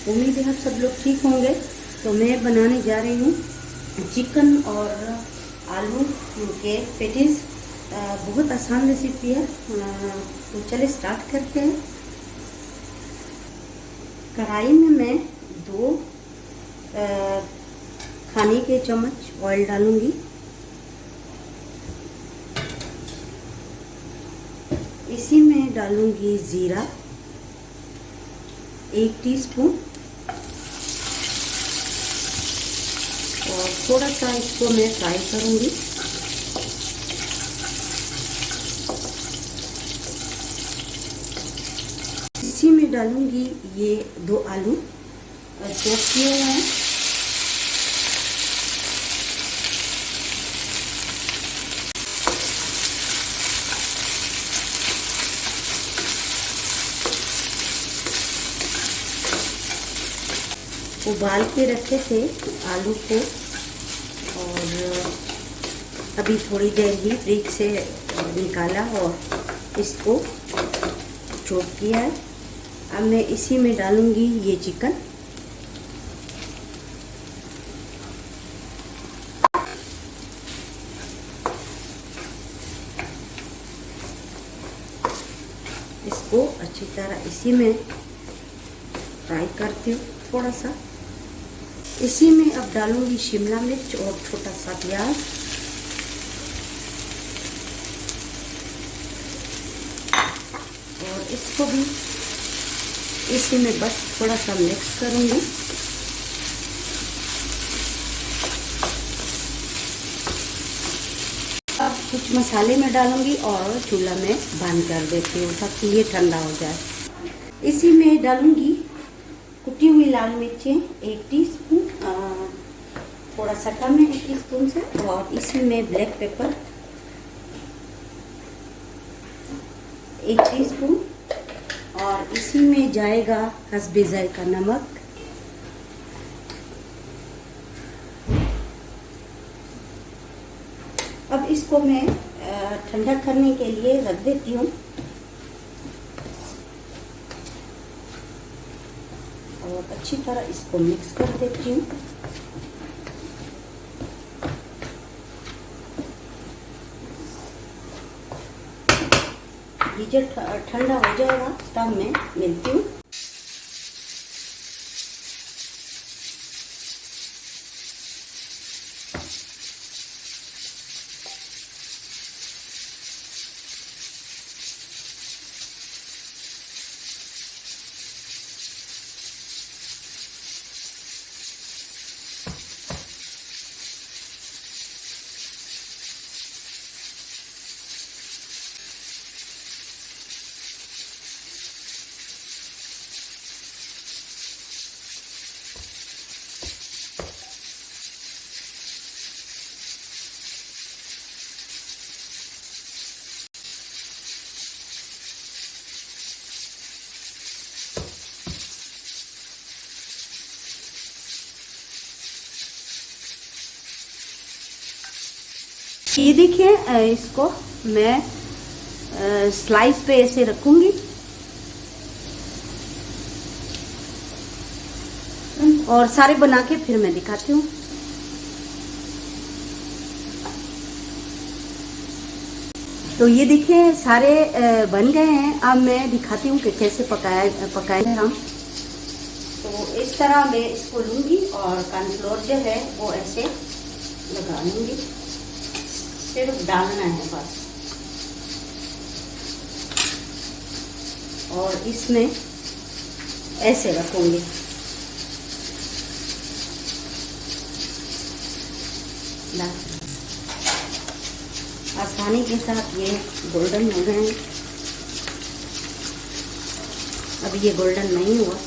उम्मीद है आप सब लोग ठीक होंगे। तो मैं बनाने जा रही हूँ चिकन और आलू के पेटीज। बहुत आसान रेसिपी है। तो चलिए स्टार्ट करते हैं। कढ़ाई में मैं 2 खाने के चम्मच ऑयल डालूंगी। इसी में डालूंगी जीरा 1 टीस्पून और थोड़ा सा इसको मैं फ्राई करूंगी। इसी में डालूंगी ये 2 आलू चॉप किए हुए हैं। उबाल के रखे थे आलू को और अभी थोड़ी देर ही फ्रिज से निकाला और इसको चॉप किया है। अब मैं इसी में डालूंगी ये चिकन। इसको अच्छी तरह इसी में फ्राई करती हूँ थोड़ा सा। इसी में अब डालूंगी शिमला मिर्च और छोटा सा प्याज। और इसको भी इसी में बस थोड़ा सा मिक्स करूंगी। अब कुछ मसाले में डालूंगी और चूल्हा में बंद कर देती हूँ ताकि ये ठंडा हो जाए। इसी में डालूंगी कुटी हुई लाल मिर्चें 1 टीस्पून, थोड़ा सा कम है 1 टीस्पून से। और इसी में ब्लैक पेपर 1 टीस्पून और इसी में जाएगा हस्बे जायका नमक। अब इसको मैं ठंडा करने के लिए रख देती हूँ और अच्छी तरह इसको मिक्स कर देती हूँ। ये जब ठंडा हो जाएगा तब मैं मिलती हूँ। ये देखिए, इसको मैं स्लाइस पे ऐसे रखूंगी और सारे बना के फिर मैं दिखाती हूँ। तो ये देखिए सारे बन गए हैं। अब मैं दिखाती हूँ कि कैसे पकाएंगे हम। तो इस तरह मैं इसको लूँगी और कॉर्नफ्लोर जो है वो ऐसे लगा लूँगी। सिर्फ डालना है बस। और इसमें ऐसे रखूंगी। आसानी के साथ ये गोल्डन हो गए हैं। अब ये गोल्डन नहीं हुआ